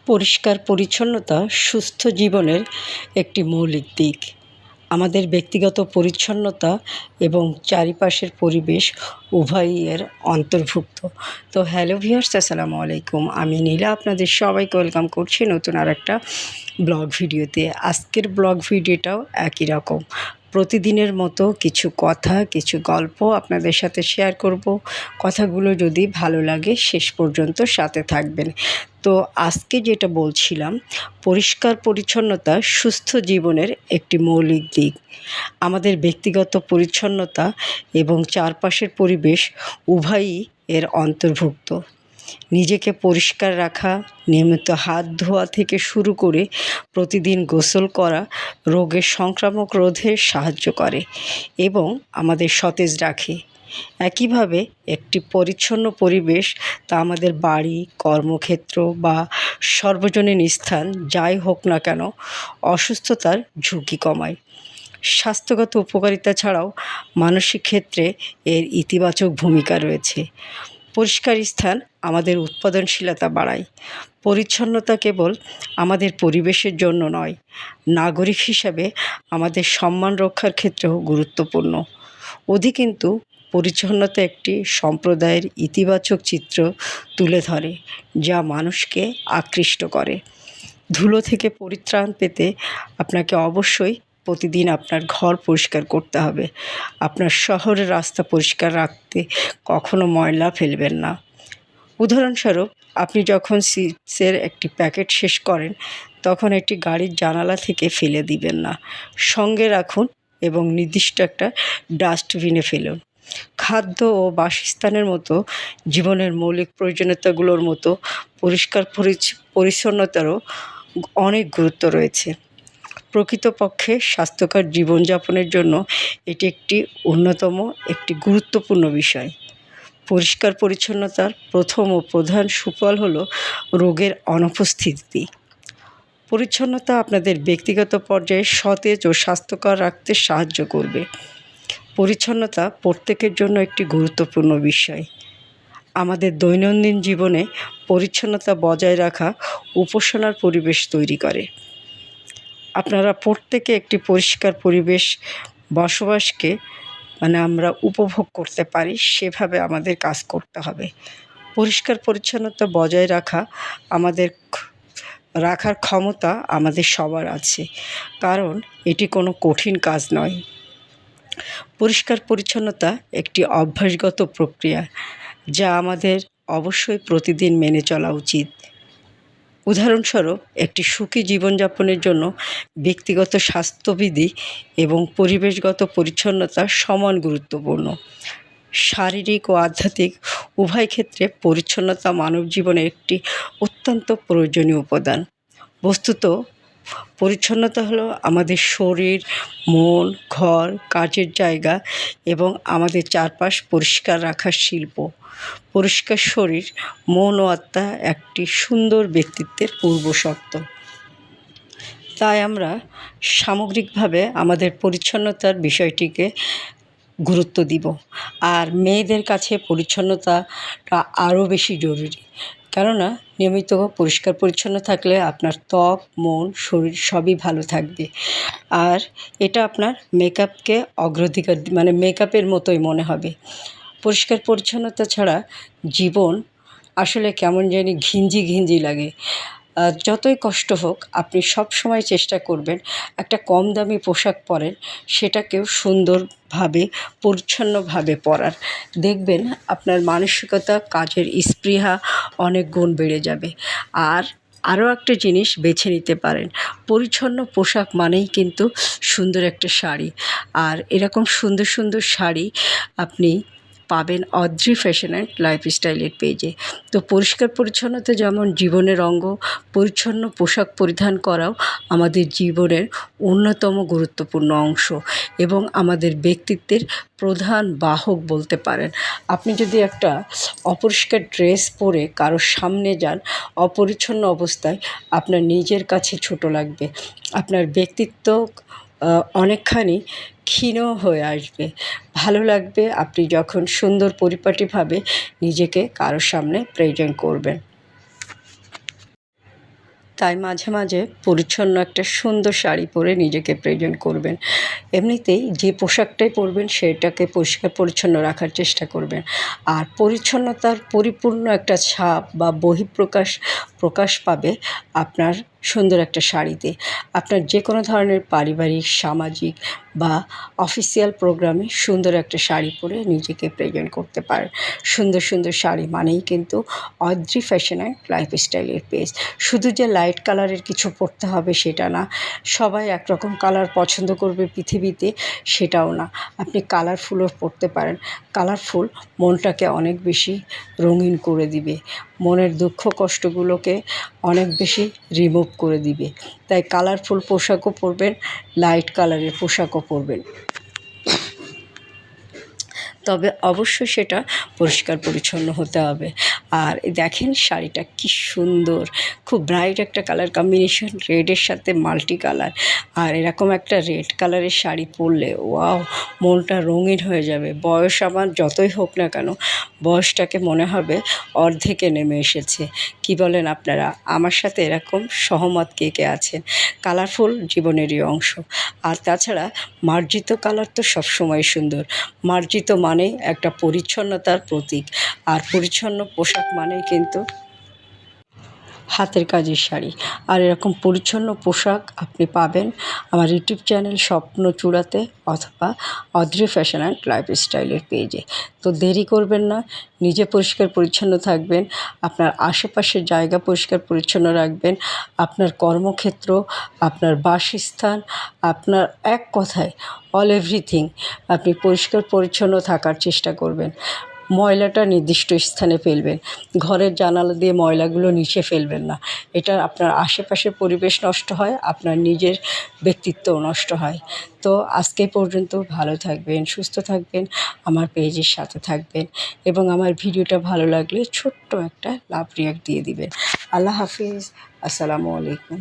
পরিষ্কার পরিচ্ছন্নতা সুস্থ জীবনের একটি মৌলিক দিক। আমাদের ব্যক্তিগত পরিচ্ছন্নতা এবং চারিপাশের পরিবেশ উভয়ই এর অন্তর্ভুক্ত। তো হ্যালো ভিউয়ার্স, আসসালামু আলাইকুম। আমি নীলা আপনাদের সবাইকে ওয়েলকাম করছি নতুন আরেকটা ব্লগ ভিডিওতে। আজকের ব্লগ ভিডিওটাও একই রকম। প্রতিদিনের মতো কিছু কথা, কিছু গল্প আপনাদের সাথে শেয়ার করব। কথাগুলো যদি ভালো লাগে শেষ পর্যন্ত সাথে থাকবেন। তো আজকে যেটা বলছিলাম, পরিষ্কার পরিচ্ছন্নতা সুস্থ জীবনের একটি মৌলিক দিক। আমাদের ব্যক্তিগত পরিচ্ছন্নতা এবং চারপাশের পরিবেশ উভয়ই এর অন্তর্ভুক্ত। নিজেকে পরিষ্কার রাখা, নিয়মিত হাত ধোয়া থেকে শুরু করে প্রতিদিন গোসল করা রোগের সংক্রামক রোধে সাহায্য করে এবং আমাদের সতেজ রাখে। একইভাবে একটি পরিচ্ছন্ন পরিবেশ, তা আমাদের বাড়ি, কর্মক্ষেত্র বা সর্বজনীন স্থান যাই হোক না কেন, অসুস্থতার ঝুঁকি কমায়। স্বাস্থ্যগত উপকারিতা ছাড়াও মানসিক ক্ষেত্রে এর ইতিবাচক ভূমিকা রয়েছে। পরিষ্কার স্থান আমাদের উৎপাদনশীলতা বাড়ায়। পরিচ্ছন্নতা কেবল আমাদের পরিবেশের জন্য নয়, নাগরিক হিসাবে আমাদের সম্মান রক্ষার ক্ষেত্রেও গুরুত্বপূর্ণ। কিন্তু পরিচ্ছন্নতা একটি সম্প্রদায়ের ইতিবাচক চিত্র তুলে ধরে, যা মানুষকে আকৃষ্ট করে। ধুলো থেকে পরিত্রাণ পেতে আপনাকে অবশ্যই প্রতিদিন আপনার ঘর পরিষ্কার করতে হবে। আপনার শহরের রাস্তা পরিষ্কার রাখতে কখনো ময়লা ফেলবেন না। উদাহরণস্বরূপ, আপনি যখন চিপসের একটি প্যাকেট শেষ করেন, তখন একটি গাড়ির জানালা থেকে ফেলে দিবেন না। সঙ্গে রাখুন এবং নির্দিষ্ট একটা ডাস্টবিনে ফেলুন। খাদ্য ও বাসস্থানের মতো জীবনের মৌলিক প্রয়োজনীয়তাগুলোর মতো পরিষ্কার পরিচ্ছন্নতারও অনেক গুরুত্ব রয়েছে। প্রকৃতপক্ষে স্বাস্থ্যকর জীবনযাপনের জন্য এটি একটি অন্যতম একটি গুরুত্বপূর্ণ বিষয়। পরিষ্কার পরিচ্ছন্নতার প্রথম ও প্রধান সুফল হলো রোগের অনুপস্থিতি। পরিচ্ছন্নতা আপনাদের ব্যক্তিগত পর্যায়ে সতেজ ও স্বাস্থ্যকর রাখতে সাহায্য করবে। পরিচ্ছন্নতা প্রত্যেকের জন্য একটি গুরুত্বপূর্ণ বিষয়। আমাদের দৈনন্দিন জীবনে পরিচ্ছন্নতা বজায় রাখা উপাসনার পরিবেশ তৈরি করে। আপনারা প্রত্যেকে একটি পরিষ্কার পরিবেশ বসবাসকে আমরা উপভোগ করতে পারি, সেভাবে আমাদের কাজ করতে হবে। পরিষ্কার পরিচ্ছন্নতা বজায় রাখার ক্ষমতা আমাদের সবার আছে, কারণ এটি কোনো কঠিন কাজ নয়। পরিষ্কার পরিচ্ছন্নতা একটি অভ্যাসগত প্রক্রিয়া, যা আমাদের অবশ্যই প্রতিদিন মেনে চলা উচিত। উদাহরণস্বরূপ, একটি সুখী জীবনযাপনের জন্য ব্যক্তিগত স্বাস্থ্যবিধি এবং পরিবেশগত পরিচ্ছন্নতা সমান গুরুত্বপূর্ণ। শারীরিক ও আধ্যাত্মিক উভয় ক্ষেত্রে পরিচ্ছন্নতা মানব জীবনের একটি অত্যন্ত প্রয়োজনীয় উপাদান। বস্তুত, পরিচ্ছন্নতা হলো আমাদের শরীর, মন, ঘর, কাজের জায়গা এবং আমাদের চারপাশ পরিষ্কার রাখার শিল্প। পরিষ্কার শরীর, মন ও আত্মা একটি সুন্দর ব্যক্তিত্বের পূর্বশর্ত। তাই আমরা সামগ্রিকভাবে আমাদের পরিচ্ছন্নতার বিষয়টিকে গুরুত্ব দিব। আর মেয়েদের কাছে পরিচ্ছন্নতাটা আরও বেশি জরুরি, কেননা নিয়মিত পরিষ্কার পরিচ্ছন্ন থাকলে আপনার ত্বক, মন, শরীর সবই ভালো থাকবে। আর এটা আপনার মেকআপকে অগ্রাধিকার মেকআপের মতোই মনে হবে। পরিষ্কার পরিচ্ছন্নতা ছাড়া জীবন আসলে কেমন জানি ঘিঞ্জি ঘিঞ্জি লাগে। যতই কষ্ট হোক, আপনি সব সময় চেষ্টা করবেন একটা কম দামি পোশাক পরেন, সেটাকেও সুন্দরভাবে পরিচ্ছন্নভাবে পরার। দেখবেন আপনার মানসিকতা, কাজের স্পৃহা অনেক গুণ বেড়ে যাবে। আরও একটা জিনিস বেছে নিতে পারেন, পরিচ্ছন্ন পোশাক মানেই কিন্তু সুন্দর একটা শাড়ি। আর এরকম সুন্দর সুন্দর শাড়ি আপনি পাবেন অদ্রি ফ্যাশন অ্যান্ড লাইফস্টাইলের পেজে। তো পরিষ্কার পরিচ্ছন্নতা যেমন জীবনের অঙ্গ, পরিচ্ছন্ন পোশাক পরিধান করাও আমাদের জীবনের অন্যতম গুরুত্বপূর্ণ অংশ এবং আমাদের ব্যক্তিত্বের প্রধান বাহক বলতে পারেন। আপনি যদি একটা অপরিষ্কার ড্রেস পরে কারোর সামনে যান অপরিচ্ছন্ন অবস্থায়, আপনার নিজের কাছে ছোট লাগবে, আপনার ব্যক্তিত্ব অনেকখানি ক্ষীণ হয়ে আসবে। ভালো লাগবে আপনি যখন সুন্দর পরিপাটিভাবে নিজেকে কারোর সামনে প্রেজেন্ট করবেন। তাই মাঝে মাঝে পরিচ্ছন্ন একটা সুন্দর শাড়ি পরে নিজেকে প্রেজেন্ট করবেন। এমনিতেই যে পোশাকটাই পরবেন সেটাকে পরিষ্কার পরিচ্ছন্ন রাখার চেষ্টা করবেন। আর পরিচ্ছন্নতার পরিপূর্ণ একটা ছাপ বা প্রকাশ পাবে আপনার সুন্দর একটা শাড়িতে। আপনার যে কোনো ধরনের পারিবারিক, সামাজিক বা অফিসিয়াল প্রোগ্রামে সুন্দর একটা শাড়ি পরে নিজেকে প্রেজেন্ট করতে পারেন। সুন্দর সুন্দর শাড়ি মানেই কিন্তু অদ্রি ফ্যাশন অ্যান্ড লাইফস্টাইলের পেজ। শুধু যে লাইট কালারের কিছু পরতে হবে সেটা না, সবাই একরকম কালার পছন্দ করবে পৃথিবীতে সেটাও না। আপনি কালারফুলও পরতে পারেন। কালারফুল মনটাকে অনেক বেশি রঙিন করে দিবে, মনের দুঃখ কষ্টগুলোকে অনেক বেশি রিমুভ করে দিবে। তাই কালারফুল পোশাকও পরবেন, লাইট কালারের পোশাকও পরবেন, তবে অবশ্যই সেটা পরিষ্কার পরিচ্ছন্ন হতে হবে। আর দেখেন শাড়িটা কি সুন্দর, খুব ব্রাইট একটা কালার কম্বিনেশন, রেডের সাথে মাল্টি কালার। আর এরকম একটা রেড কালারের শাড়ি পরলে ওয়াও, মনটা রঙিন হয়ে যাবে। বয়স আমার যতই হোক না কেন, বয়সটাকে মনে হবে অর্ধেকে নেমে এসেছে। কি বলেন আপনারা? আমার সাথে এরকম সহমত কে কে আছেন? কালারফুল জীবনেরই অংশ। আর তাছাড়া মার্জিত কালার তো সবসময় সুন্দর। মার্জিত মানে একটা পরিচ্ছন্নতার প্রতীক। আর পরিচ্ছন্ন পোশাক মানেই কিন্তু হাতের কাজের শাড়ি। আর এরকম পরিচ্ছন্ন পোশাক আপনি পাবেন আমার ইউটিউব চ্যানেল স্বপ্নচূড়াতে অথবা অদ্রি ফ্যাশন অ্যান্ড লাইফস্টাইলের পেজে। তো দেরি করবেন না, নিজে পরিষ্কার পরিচ্ছন্ন থাকবেন, আপনার আশেপাশের জায়গা পরিষ্কার পরিচ্ছন্ন রাখবেন, আপনার কর্মক্ষেত্র, আপনার বাসস্থান, আপনার এক কথায় অল এভরিথিং আপনি পরিষ্কার পরিচ্ছন্ন থাকার চেষ্টা করবেন। ময়লাটা নির্দিষ্ট স্থানে ফেলবেন, ঘরের জানালা দিয়ে ময়লাগুলো নিচে ফেলবেন না। এটা আপনার আশেপাশের পরিবেশ নষ্ট হয়, আপনার নিজের ব্যক্তিত্বও নষ্ট হয়। তো আজকে পর্যন্ত ভালো থাকবেন, সুস্থ থাকবেন, আমার পেজের সাথে থাকবেন এবং আমার ভিডিওটা ভালো লাগলে ছোট্ট একটা লাভ রিয়াক্ট দিয়ে দিবেন। আল্লাহ হাফিজ, আসসালামু আলাইকুম।